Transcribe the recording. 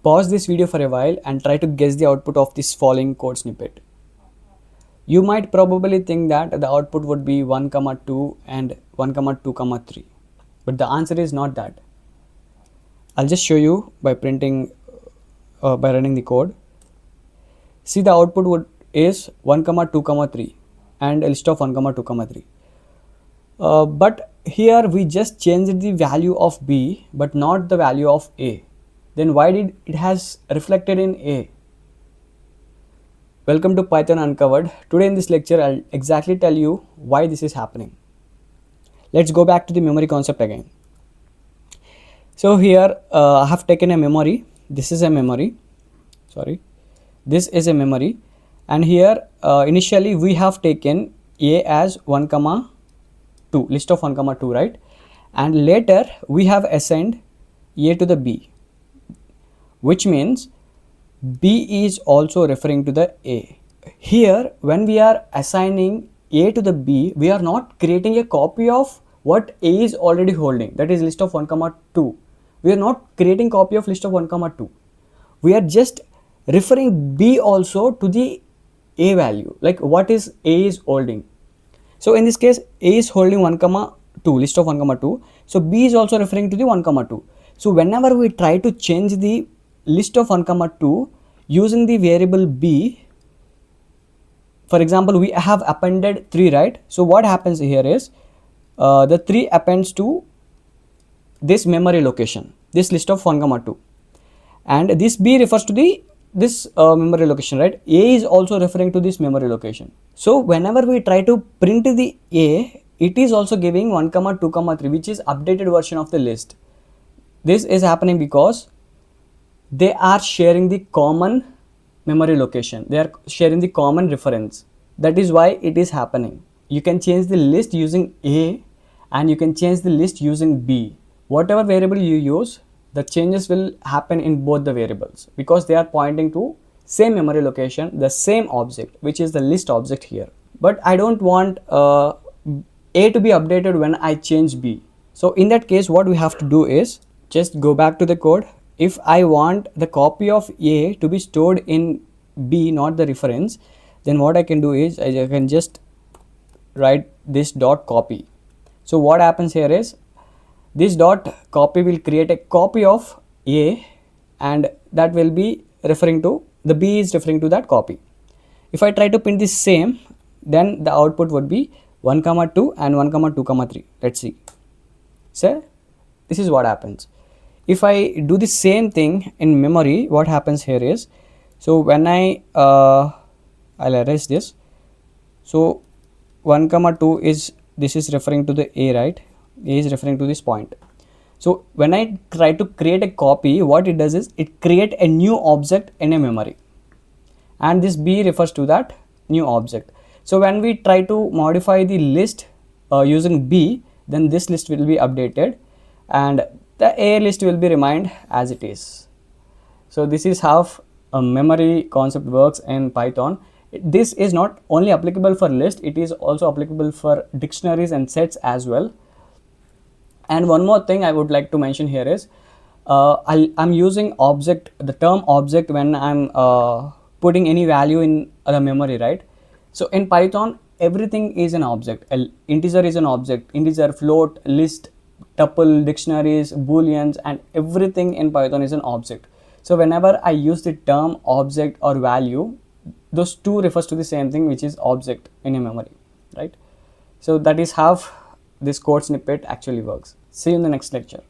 Pause this video for a while and try to guess the output of this following code snippet. You might probably think that the output would be 1, 2 and 1, 2, 3. But the answer is not that. I'll just show you by by running the code. See, the output is 1, 2, 3 and a list of 1, 2, 3. But here we just changed the value of B but not the value of A. Then why did it has reflected in A? Welcome to Python Uncovered. Today in this lecture I'll exactly tell you why this is happening. Let's go back to the memory concept again. So here I have taken a memory. This is a memory. This is a memory, and here initially we have taken A as 1, 2, list of 1, 2, right? And later we have assigned A to the B, which means B is also referring to the A. Here when we are assigning A to the B, we are not creating a copy of what A is already holding, that is list of 1, 2. We are not creating copy of list of 1, 2. We are just referring B also to the A value, like what is A is holding. So in this case A is holding 1, 2, list of 1, 2. So B is also referring to the 1, 2. So whenever we try to change the list of 1, 2 using the variable B, for example we have appended 3, right? So what happens here is the 3 appends to this memory location, this list of 1, 2, and this B refers to this memory location, right? A is also referring to this memory location. So whenever we try to print the A, it is also giving 1, 2, 3, which is updated version of the list. This is happening because they are sharing the common memory location, they are sharing the common reference. That is why it is happening. You can change the list using A and you can change the list using B. Whatever variable you use, the changes will happen in both the variables because they are pointing to same memory location, the same object, which is the list object here. But I don't want A to be updated when I change B. So in that case what we have to do is just go back to the code. If I want the copy of A to be stored in B, not the reference, then what I can do is I can just write this dot copy. So what happens here is this dot copy will create a copy of A, and that will be referring to the B is referring to that copy. If I try to print the same, then the output would be 1, 2 and 1, 2, 3. Let's see. So this is what happens. If I do the same thing in memory, what happens here is, so when I'll erase this. So 1, 2 is, this is referring to the A, right? A is referring to this point. So when I try to create a copy, what it does is it create a new object in a memory, and this B refers to that new object. So when we try to modify the list using B, then this list will be updated and the A list will be remained as it is. So this is how a memory concept works in Python. This is not only applicable for list, it is also applicable for dictionaries and sets as well. And one more thing I would like to mention here is I'm using object, the term object, when I'm putting any value in the memory, right? So in Python everything is an object. Integer is an object, integer, float, list, tuple, dictionaries, booleans, and everything in Python is an object. So whenever I use the term object or value, those two refers to the same thing, which is object in a memory, right? So that is how this code snippet actually works. See you in the next lecture.